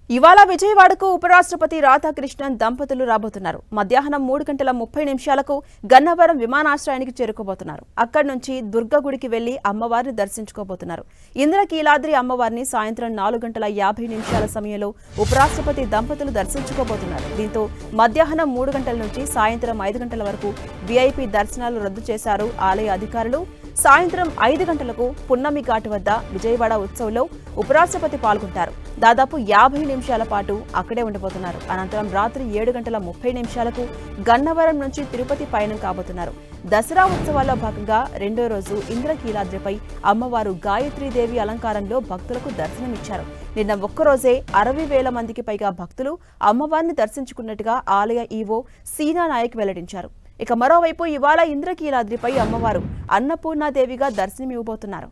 ఇవాళ విజయవాడకు ఉపరాష్ట్రపతి రాధాకృష్ణన్ దంపతులు రాబోతున్నారు. మధ్యాహ్నం 3:30 గన్నవరం విమానాశ్రయానికి చేరుకోబోతున్నారు. అక్కడి నుంచి దుర్గగుడికి వెళ్లి అమ్మవారిని దర్శించుకోబోతున్నారు. ఇంద్రకీలాద్రి అమ్మవారిని సాయంత్రం 4:50 సమయంలో ఉపరాష్ట్రపతి దంపతులు దర్శించుకోబోతున్నారు. దీంతో మధ్యాహ్నం 3 గంటల నుంచి సాయంత్రం 5 గంటల వరకు వీఐపీ దర్శనాలు రద్దు చేశారు ఆలయ అధికారులు. సాయంత్రం 5 గంటలకు పున్నమి ఘాట్ వద్ద విజయవాడ ఉత్సవంలో ఉపరాష్ట్రపతి పాల్గొంటారు. దాదాపు 50 నిమిషాల పాటు అక్కడే ఉండబోతున్నారు. అనంతరం రాత్రి 7:30 గన్నవరం నుంచి తిరుపతి పయనం కాబోతున్నారు. దసరా ఉత్సవాల్లో భాగంగా రెండో రోజు ఇంద్రకీలాద్రిపై అమ్మవారు గాయత్రీదేవి అలంకారంలో భక్తులకు దర్శనమిచ్చారు. నిన్న ఒక్కరోజే 60,000 మందికి పైగా భక్తులు అమ్మవారిని దర్శించుకున్నట్టుగా ఆలయ ఈవో సీనా నాయక్ వెల్లడించారు. ఇక మరోవైపు ఇవాళ ఇంద్రకీలాద్రిపై అమ్మవారు అన్నపూర్ణాదేవిగా దర్శనమివ్వబోతున్నారు.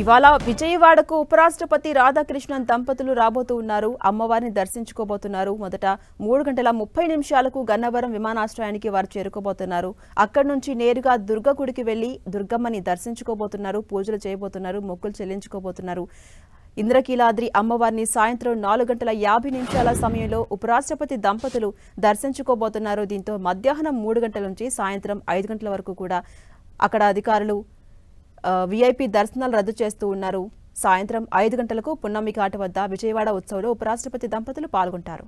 ఇవాళ విజయవాడకు ఉపరాష్ట్రపతి రాధాకృష్ణన్ దంపతులు రాబోతూ ఉన్నారు. అమ్మవారిని దర్శించుకోబోతున్నారు. మొదట 3:30 గన్నవరం విమానాశ్రయానికి వారు చేరుకోబోతున్నారు. అక్కడి నుంచి నేరుగా దుర్గగుడికి వెళ్లి దుర్గమ్మని దర్శించుకోబోతున్నారు. పూజలు చేయబోతున్నారు. మొక్కులు చెల్లించుకోబోతున్నారు. ఇంద్రకీలాద్రి అమ్మవారిని సాయంత్రం 4:50 సమయంలో ఉపరాష్ట్రపతి దంపతులు దర్శించుకోబోతున్నారు. దీంతో మధ్యాహ్నం 3 గంటల నుంచి సాయంత్రం 5 గంటల వరకు కూడా అక్కడ అధికారులు వీఐపీ దర్శనాలు రద్దు చేస్తూ ఉన్నారు. సాయంత్రం 5 గంటలకు పున్నమి ఘాట్ వద్ద విజయవాడ ఉత్సవంలో ఉపరాష్ట్రపతి దంపతులు పాల్గొంటారు.